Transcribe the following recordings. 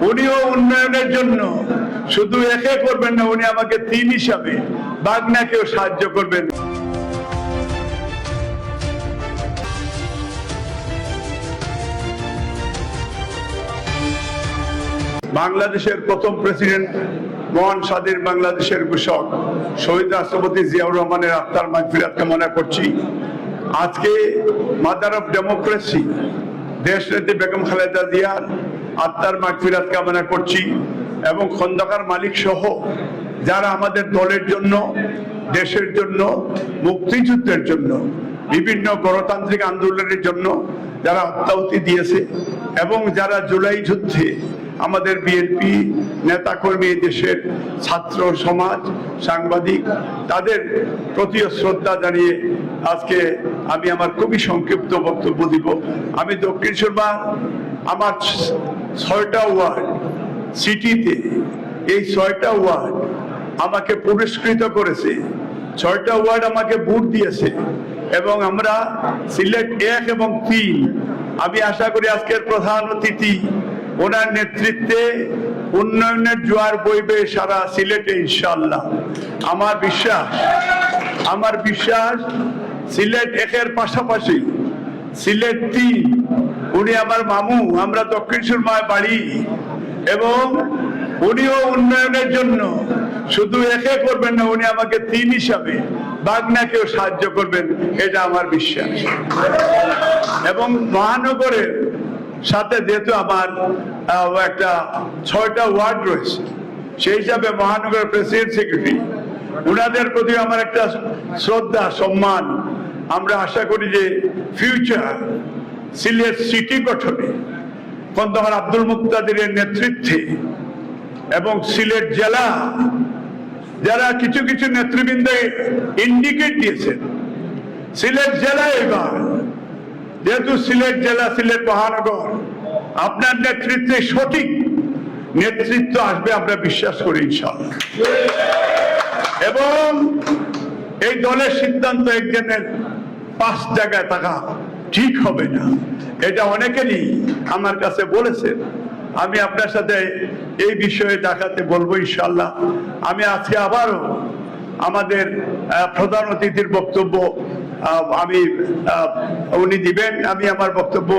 উনিও উন্নয়নের জন্য শুধু একে করবেন না, উনি আমাকে 3 হিসাবে বাগনাকেও সাহায্য করবেন। বাংলাদেশের প্রথম প্রেসিডেন্ট, মহান স্বাধীন বাংলাদেশের ঘোষক শহীদ রাষ্ট্রপতি জিয়াউর রহমানের আত্মার মাগফিরাত কামনা করছি। আজকে মাদার অফ ডেমোক্রেসি দেশনেত্রী বেগম খালেদা জিয়ার আত্মার মাগফিরাত কামনা করছি এবং খন্দকার মালিক সহ যারা আমাদের দলের জন্য, দেশের জন্য, মুক্তিযুদ্ধের জন্য, বিভিন্ন গণতান্ত্রিক আন্দোলনের জন্য যারা আত্মাহুতি দিয়েছে এবং যারা জুলাই যুদ্ধে আমাদের বিএনপি নেতাকর্মী, দেশের ছাত্র সমাজ, সাংবাদিক, তাদের প্রতি শ্রদ্ধা জানিয়ে আজকে আমি আমার খুবই সংক্ষিপ্ত বক্তব্য দিব। আমি দক্ষিণ সুরমা আমার 6টা ওয়ার্ড সিটিতে, এই 6টা ওয়ার্ড আমাকে পুরস্কৃত করেছে, 6টা ওয়ার্ড আমাকে ভোট দিয়েছে এবং আমরা সিলেট 1 এবং 3, আমি আশা করি আজকের প্রধান অতিথি ওনার নেতৃত্বে উন্নয়নের জোয়ার বইবে সারা সিলেটে ইনশাআল্লাহ। আমার বিশ্বাস সিলেট 1-এর পাশাপাশি সিলেট 3, উনি আমার মামু, আমরা দক্ষিণ সুরমায় বাড়ি এবং উনিও উন্নয়নের জন্য শুধু একে করবেন না, উনি আমাকে 3 হিসাবে বাগনাকেও সাহায্য করবেন, এটা আমার বিশ্বাস। এবং মহানগরের সাথে যেহেতু আমার একটা 6টা ওয়ার্ড রয়েছে, সেই হিসাবে মহানগর প্রেসিডেন্ট, সেক্রেটারি, ওনাদের প্রতি আমার একটা শ্রদ্ধা, সম্মান। আমরা আশা করি যে ফিউচার সিলেট সিটি গঠনে খন্দকার আব্দুল মুক্তাদিরের নেতৃত্বে এবং সিলেট জেলা যারা কিছু কিছু নেতৃবৃন্দ ইন্ডিকেট দিয়েছেন, সিলেট জেলা এবার যেহেতু সিলেট জেলা, সিলেট মহানগর, আপনার নেতৃত্বে সঠিক নেতৃত্ব আসবে আমরা বিশ্বাস করি ইনশাআল্লাহ। এবং এই দলের সিদ্ধান্ত একজনের 5 জায়গায় থাকা ঠিক হবে না, এটা অনেকেরই আমার কাছে বলেছেন। আমি আপনার সাথে এই বিষয়ে দেখাতে বলবো ইনশাআল্লাহ। আমি আজকে আবারও আমাদের প্রধান অতিথির বক্তব্য উনি দিবেন, আমি আমার বক্তব্য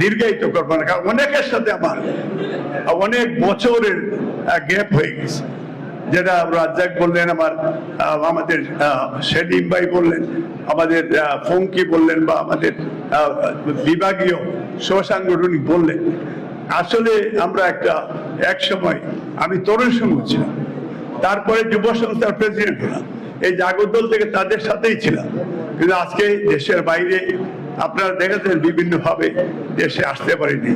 দীর্ঘায়িত করবো না, কারণ অনেকের সাথে আমার অনেক বছরের গ্যাপ হয়ে গেছে। যেটা রাজ্জাক বললেন, আমাদের সেলিম ভাই বললেন, আমাদের ফঙ্কি বললেন, বা আমাদের বিভাগীয় সহসাংগঠনিক বললেন। আসলে আমরা এক সময় আমি তরুণ সংঘ ছিলাম, তারপরে যুব সংস্থার প্রেসিডেন্ট হলাম, এই জাগরদল থেকে তাদের সাথেই ছিলাম। কিন্তু আজকে দেশের বাইরে আপনারা দেখেছেন বিভিন্ন ভাবে দেশে আসতে পারিনি।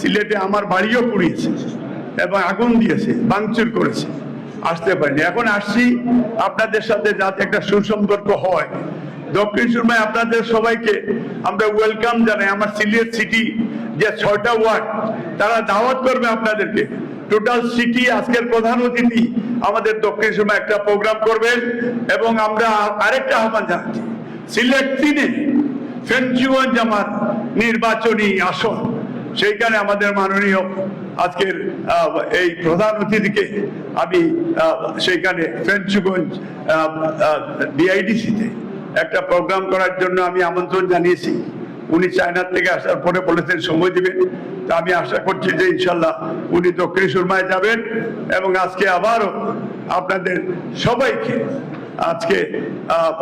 সিলেটে আমার বাড়িও পুড়িয়েছে এবং আগুন দিয়েছে, ভাঙচুর করেছে, আসতে পারিনি। এখন আসছি আপনাদের সাথে যাতে একটা সুসম্পর্ক হয়। দক্ষিণ সুরমায় আপনাদের সবাইকে আমরা ওয়েলকাম জানাই। আমার সিলেট সিটি যে 6টা ওয়ার্ড, তারা দাওয়াত করবে আপনাদেরকে। টোটাল সিটি আজকের প্রধান অতিথি আমাদের দক্ষিণ সুরমায় একটা প্রোগ্রাম করবেন। এবং আমরা আরেকটা আহ্বান জানাচ্ছি, সিলেট 3-এ ফেঞ্চুগঞ্জ আমার নির্বাচনী আসন, সেইখানে আমাদের মাননীয় আজকের এই প্রধান অতিথিকে আমি সেইখানে ফেঞ্চুগঞ্জ ডিআইডিসিতে একটা প্রোগ্রাম করার জন্য আমি আমন্ত্রণ জানিয়েছি। উনি চায়নার থেকে আসার পরে বলেছেন সময় দিবেন, তা আমি আশা করছি যে ইনশাল্লাহ উনি দক্ষিণ সুরমায় যাবেন। এবং আজকে আবারও আপনাদের সবাইকে আজকে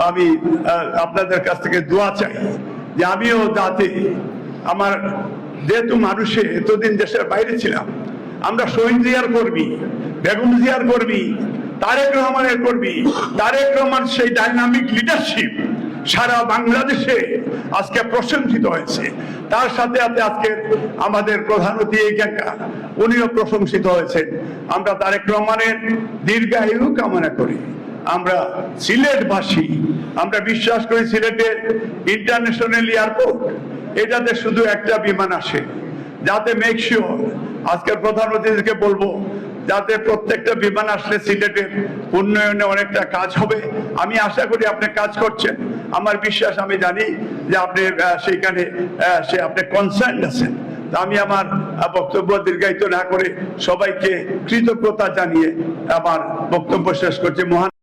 আমি আপনাদের কাছ থেকে দোয়া চাই যে আমিও যাতে আমার, যেহেতু মানুষে এতদিন দেশের বাইরে ছিলাম, আমরা শহীদ জিয়ার কর্মী, বেগম জিয়ার কর্মী, তারেক রহমানের কর্মী। তারেক রহমান সেই ডাইনামিক লিডারশিপ সারা বাংলাদেশে আজকে প্রশংসিত হয়েছে। তার সাথে সাথে আজকে আমাদের প্রধান অতিথি উনিও প্রশংসিত হয়েছেন। আমরা তারেক রহমানের দীর্ঘায়ু কামনা করি। আমরা সিলেটবাসী, আমরা বিশ্বাস করি সিলেটের ইন্টারন্যাশনাল এয়ারপোর্ট, এটাতে শুধু একটা বিমান আসে, যাতে মেক শিওর, আজকের প্রধান অতিথিকে বলবো যাতে প্রত্যেকটা বিমান আসলে সিলেটের উন্নয়নে অনেকটা কাজ হবে। আমি আশা করি আপনি কাজ করছেন, আমার বিশ্বাস, আমি জানি যে আপনি সেইখানে আপনি কনসার্ন আছেন। তা আমি আমার বক্তব্য দীর্ঘায়িত না করে সবাইকে কৃতজ্ঞতা জানিয়ে আমার বক্তব্য শেষ করছি। মহান